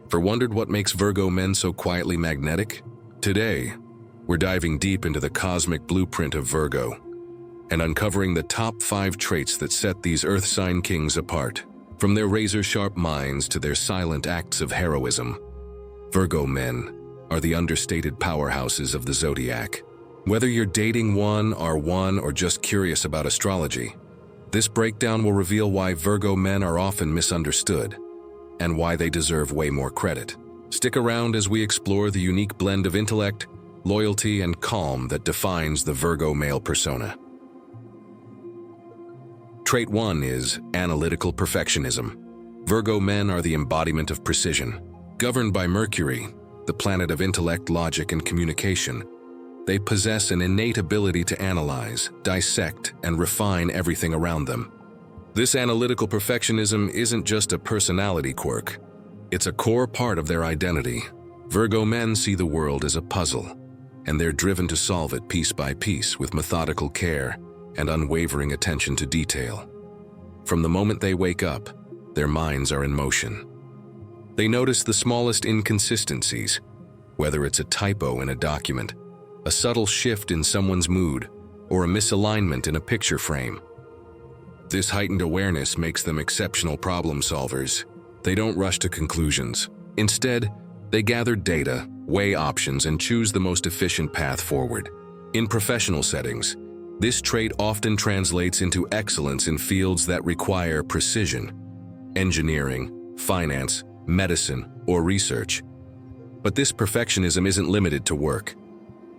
For wondered what makes Virgo men so quietly magnetic? Today, we're diving deep into the cosmic blueprint of Virgo and uncovering the top 5 traits that set these earth sign kings apart. From their razor-sharp minds to their silent acts of heroism, Virgo men are the understated powerhouses of the Zodiac. Whether you're dating one, are one, or just curious about astrology, this breakdown will reveal why Virgo men are often misunderstood and why they deserve way more credit. Stick around as we explore the unique blend of intellect, loyalty, and calm that defines the Virgo male persona. Trait 1 is analytical perfectionism. Virgo men are the embodiment of precision. Governed by Mercury, the planet of intellect, logic, and communication, they possess an innate ability to analyze, dissect, and refine everything around them. This analytical perfectionism isn't just a personality quirk. It's a core part of their identity. Virgo men see the world as a puzzle, and they're driven to solve it piece by piece with methodical care and unwavering attention to detail. From the moment they wake up, their minds are in motion. They notice the smallest inconsistencies, whether it's a typo in a document, a subtle shift in someone's mood, or a misalignment in a picture frame. This heightened awareness makes them exceptional problem solvers. They don't rush to conclusions. Instead, they gather data, weigh options, and choose the most efficient path forward. In professional settings, this trait often translates into excellence in fields that require precision: engineering, finance, medicine, or research. But this perfectionism isn't limited to work.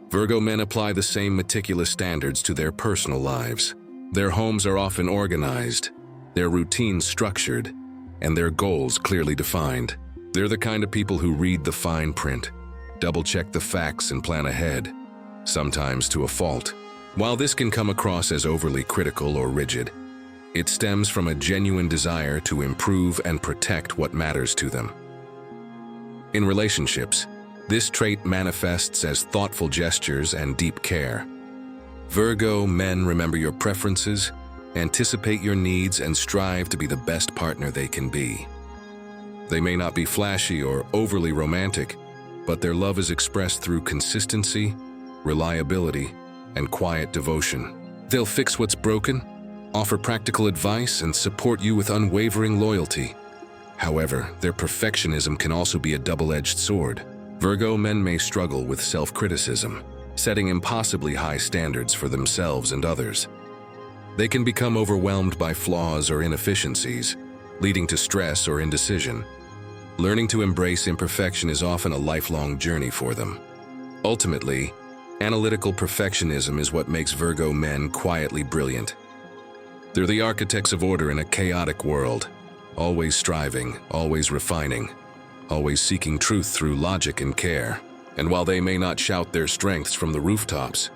Virgo men apply the same meticulous standards to their personal lives. Their homes are often organized, their routines structured, and their goals clearly defined. They're the kind of people who read the fine print, double-check the facts, and plan ahead, sometimes to a fault. While this can come across as overly critical or rigid, it stems from a genuine desire to improve and protect what matters to them. In relationships, this trait manifests as thoughtful gestures and deep care. Virgo men remember your preferences, anticipate your needs, and strive to be the best partner they can be. They may not be flashy or overly romantic, but their love is expressed through consistency, reliability, and quiet devotion. They'll fix what's broken, offer practical advice, and support you with unwavering loyalty. However, their perfectionism can also be a double-edged sword. Virgo men may struggle with self-criticism, setting impossibly high standards for themselves and others. They can become overwhelmed by flaws or inefficiencies, leading to stress or indecision. Learning to embrace imperfection is often a lifelong journey for them. Ultimately, analytical perfectionism is what makes Virgo men quietly brilliant. They're the architects of order in a chaotic world, always striving, always refining, always seeking truth through logic and care. And while they may not shout their strengths from the rooftops,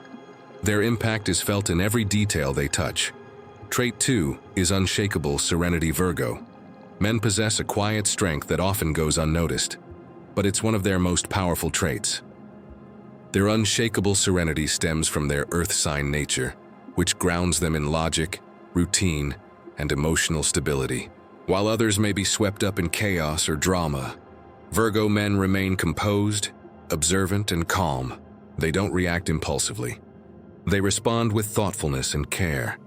their impact is felt in every detail they touch. Trait 2 is unshakable serenity. Virgo men possess a quiet strength that often goes unnoticed, but it's one of their most powerful traits. Their unshakable serenity stems from their earth sign nature, which grounds them in logic, routine, and emotional stability. While others may be swept up in chaos or drama, Virgo men remain composed, observant, and calm. They don't react impulsively. They respond with thoughtfulness and care.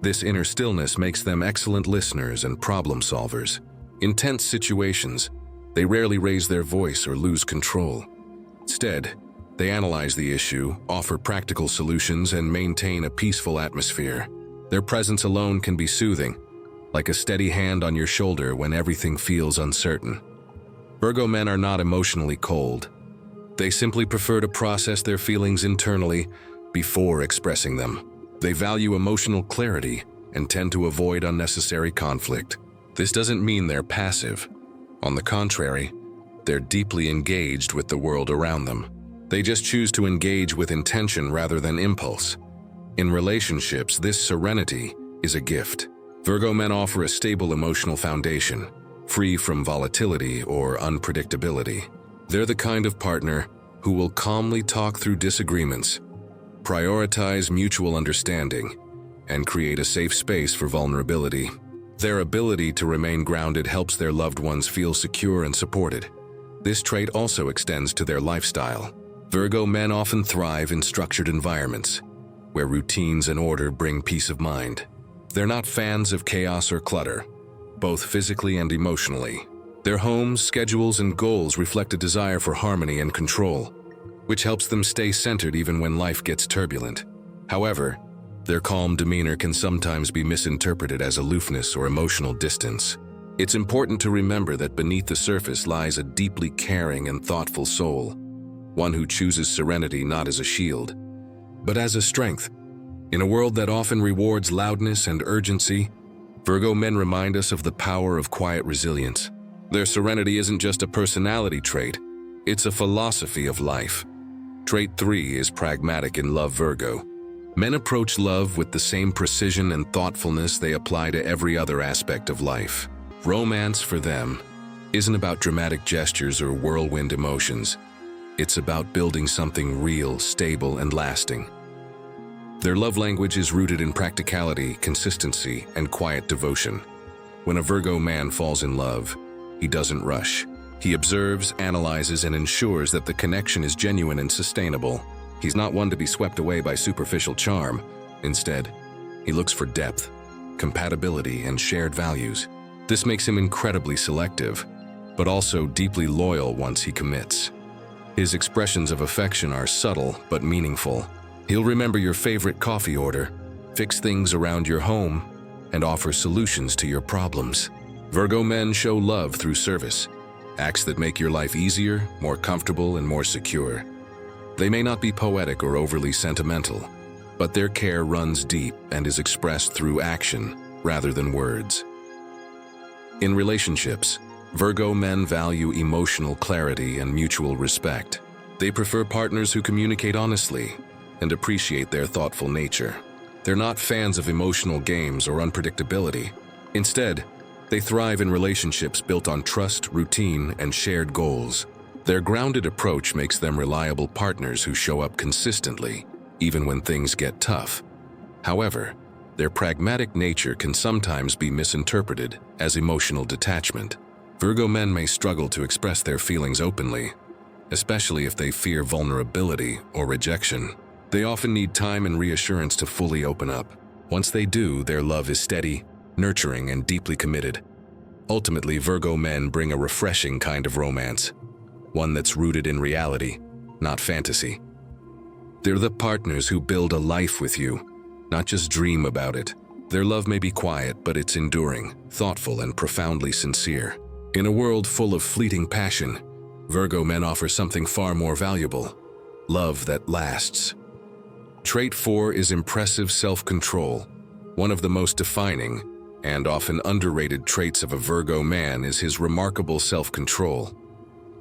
This inner stillness makes them excellent listeners and problem solvers. In tense situations, they rarely raise their voice or lose control. Instead, they analyze the issue, offer practical solutions, and maintain a peaceful atmosphere. Their presence alone can be soothing, like a steady hand on your shoulder when everything feels uncertain. Virgo men are not emotionally cold. They simply prefer to process their feelings internally before expressing them. They value emotional clarity and tend to avoid unnecessary conflict. This doesn't mean they're passive. On the contrary, they're deeply engaged with the world around them. They just choose to engage with intention rather than impulse. In relationships, this serenity is a gift. Virgo men offer a stable emotional foundation, free from volatility or unpredictability. They're the kind of partner who will calmly talk through disagreements, prioritize mutual understanding, and create a safe space for vulnerability. Their ability to remain grounded helps their loved ones feel secure and supported. This trait also extends to their lifestyle. Virgo men often thrive in structured environments, where routines and order bring peace of mind. They're not fans of chaos or clutter, both physically and emotionally. Their homes, schedules, and goals reflect a desire for harmony and control, which helps them stay centered even when life gets turbulent. However, their calm demeanor can sometimes be misinterpreted as aloofness or emotional distance. It's important to remember that beneath the surface lies a deeply caring and thoughtful soul, one who chooses serenity not as a shield, but as a strength. In a world that often rewards loudness and urgency, Virgo men remind us of the power of quiet resilience. Their serenity isn't just a personality trait, it's a philosophy of life. Trait 3 is pragmatic in love. Virgo men approach love with the same precision and thoughtfulness they apply to every other aspect of life. Romance for them isn't about dramatic gestures or whirlwind emotions. It's about building something real, stable, and lasting. Their love language is rooted in practicality, consistency, and quiet devotion. When a Virgo man falls in love, he doesn't rush. He observes, analyzes, and ensures that the connection is genuine and sustainable. He's not one to be swept away by superficial charm. Instead, he looks for depth, compatibility, and shared values. This makes him incredibly selective, but also deeply loyal once he commits. His expressions of affection are subtle but meaningful. He'll remember your favorite coffee order, fix things around your home, and offer solutions to your problems. Virgo men show love through service, acts that make your life easier, more comfortable, and more secure. They may not be poetic or overly sentimental, but their care runs deep and is expressed through action rather than words. In relationships, Virgo men value emotional clarity and mutual respect. They prefer partners who communicate honestly and appreciate their thoughtful nature. They're not fans of emotional games or unpredictability. Instead, they thrive in relationships built on trust, routine, and shared goals. Their grounded approach makes them reliable partners who show up consistently, even when things get tough. However, their pragmatic nature can sometimes be misinterpreted as emotional detachment. Virgo men may struggle to express their feelings openly, especially if they fear vulnerability or rejection. They often need time and reassurance to fully open up. Once they do, their love is steady, nurturing, and deeply committed. Ultimately, Virgo men bring a refreshing kind of romance, one that's rooted in reality, not fantasy. They're the partners who build a life with you, not just dream about it. Their love may be quiet, but it's enduring, thoughtful, and profoundly sincere. In a world full of fleeting passion, Virgo men offer something far more valuable: love that lasts. Trait 4 is impressive self-control. One of the most defining and often underrated traits of a Virgo man is his remarkable self-control.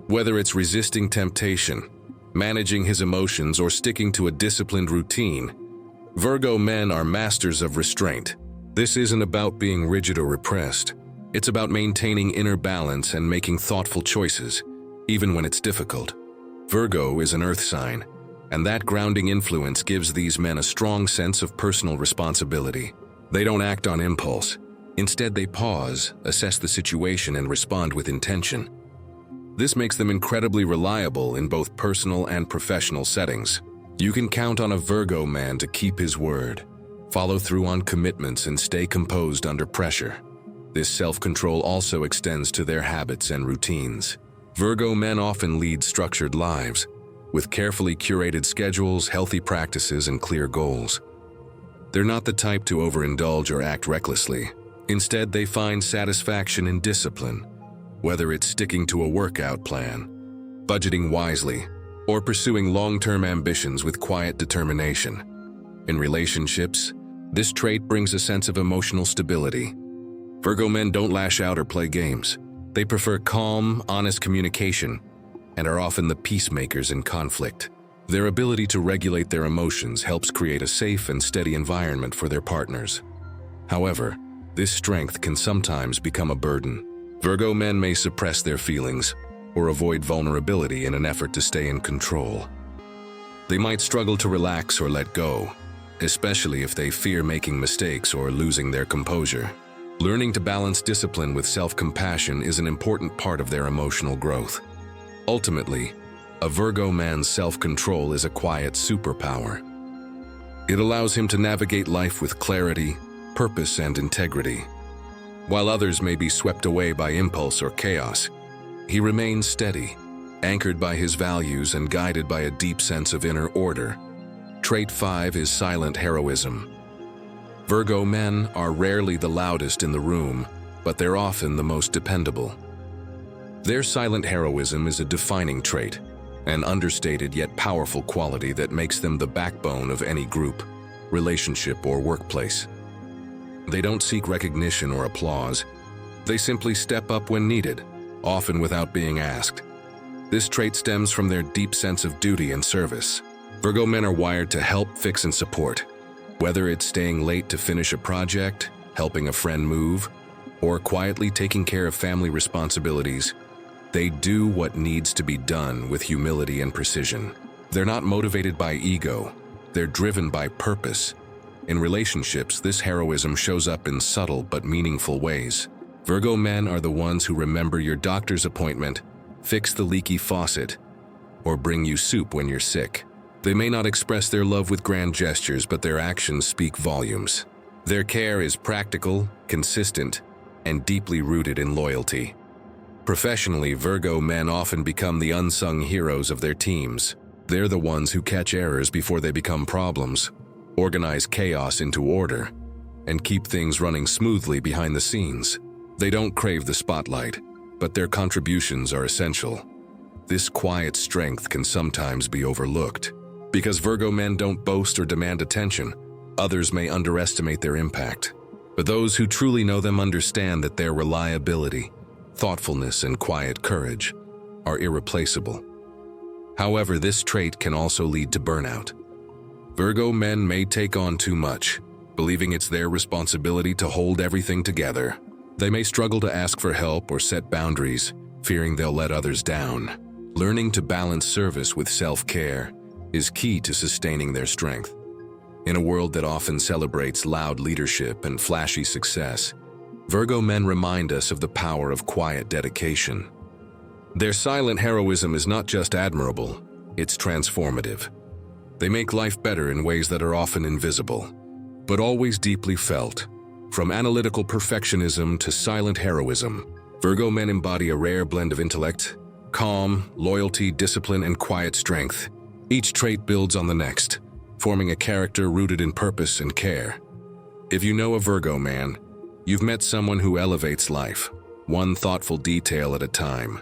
Whether it's resisting temptation, managing his emotions, or sticking to a disciplined routine, Virgo men are masters of restraint. This isn't about being rigid or repressed. It's about maintaining inner balance and making thoughtful choices, even when it's difficult. Virgo is an earth sign, and that grounding influence gives these men a strong sense of personal responsibility. They don't act on impulse. Instead, they pause, assess the situation, and respond with intention. This makes them incredibly reliable in both personal and professional settings. You can count on a Virgo man to keep his word, follow through on commitments, and stay composed under pressure. This self-control also extends to their habits and routines. Virgo men often lead structured lives, with carefully curated schedules, healthy practices, and clear goals. They're not the type to overindulge or act recklessly. Instead, they find satisfaction in discipline, whether it's sticking to a workout plan, budgeting wisely, or pursuing long-term ambitions with quiet determination. In relationships, this trait brings a sense of emotional stability. Virgo men don't lash out or play games. They prefer calm, honest communication and are often the peacemakers in conflict. Their ability to regulate their emotions helps create a safe and steady environment for their partners. However, this strength can sometimes become a burden. Virgo men may suppress their feelings or avoid vulnerability in an effort to stay in control. They might struggle to relax or let go, especially if they fear making mistakes or losing their composure. Learning to balance discipline with self-compassion is an important part of their emotional growth. Ultimately, a Virgo man's self-control is a quiet superpower. It allows him to navigate life with clarity, purpose, and integrity. While others may be swept away by impulse or chaos, he remains steady, anchored by his values and guided by a deep sense of inner order. Trait 5 is silent heroism. Virgo men are rarely the loudest in the room, but they're often the most dependable. Their silent heroism is a defining trait, an understated yet powerful quality that makes them the backbone of any group, relationship, or workplace. They don't seek recognition or applause. They simply step up when needed, often without being asked. This trait stems from their deep sense of duty and service. Virgo men are wired to help, fix, and support. Whether it's staying late to finish a project, helping a friend move, or quietly taking care of family responsibilities, they do what needs to be done with humility and precision. They're not motivated by ego, they're driven by purpose. In relationships, this heroism shows up in subtle but meaningful ways. Virgo men are the ones who remember your doctor's appointment, fix the leaky faucet, or bring you soup when you're sick. They may not express their love with grand gestures, but their actions speak volumes. Their care is practical, consistent, and deeply rooted in loyalty. Professionally, Virgo men often become the unsung heroes of their teams. They're the ones who catch errors before they become problems, organize chaos into order, and keep things running smoothly behind the scenes. They don't crave the spotlight, but their contributions are essential. This quiet strength can sometimes be overlooked. Because Virgo men don't boast or demand attention, others may underestimate their impact. But those who truly know them understand that their reliability, thoughtfulness, and quiet courage are irreplaceable. However, this trait can also lead to burnout. Virgo men may take on too much, believing it's their responsibility to hold everything together. They may struggle to ask for help or set boundaries, fearing they'll let others down. Learning to balance service with self-care is key to sustaining their strength. In a world that often celebrates loud leadership and flashy success, Virgo men remind us of the power of quiet dedication. Their silent heroism is not just admirable, it's transformative. They make life better in ways that are often invisible, but always deeply felt. From analytical perfectionism to silent heroism, Virgo men embody a rare blend of intellect, calm, loyalty, discipline, and quiet strength. Each trait builds on the next, forming a character rooted in purpose and care. If you know a Virgo man, you've met someone who elevates life, one thoughtful detail at a time.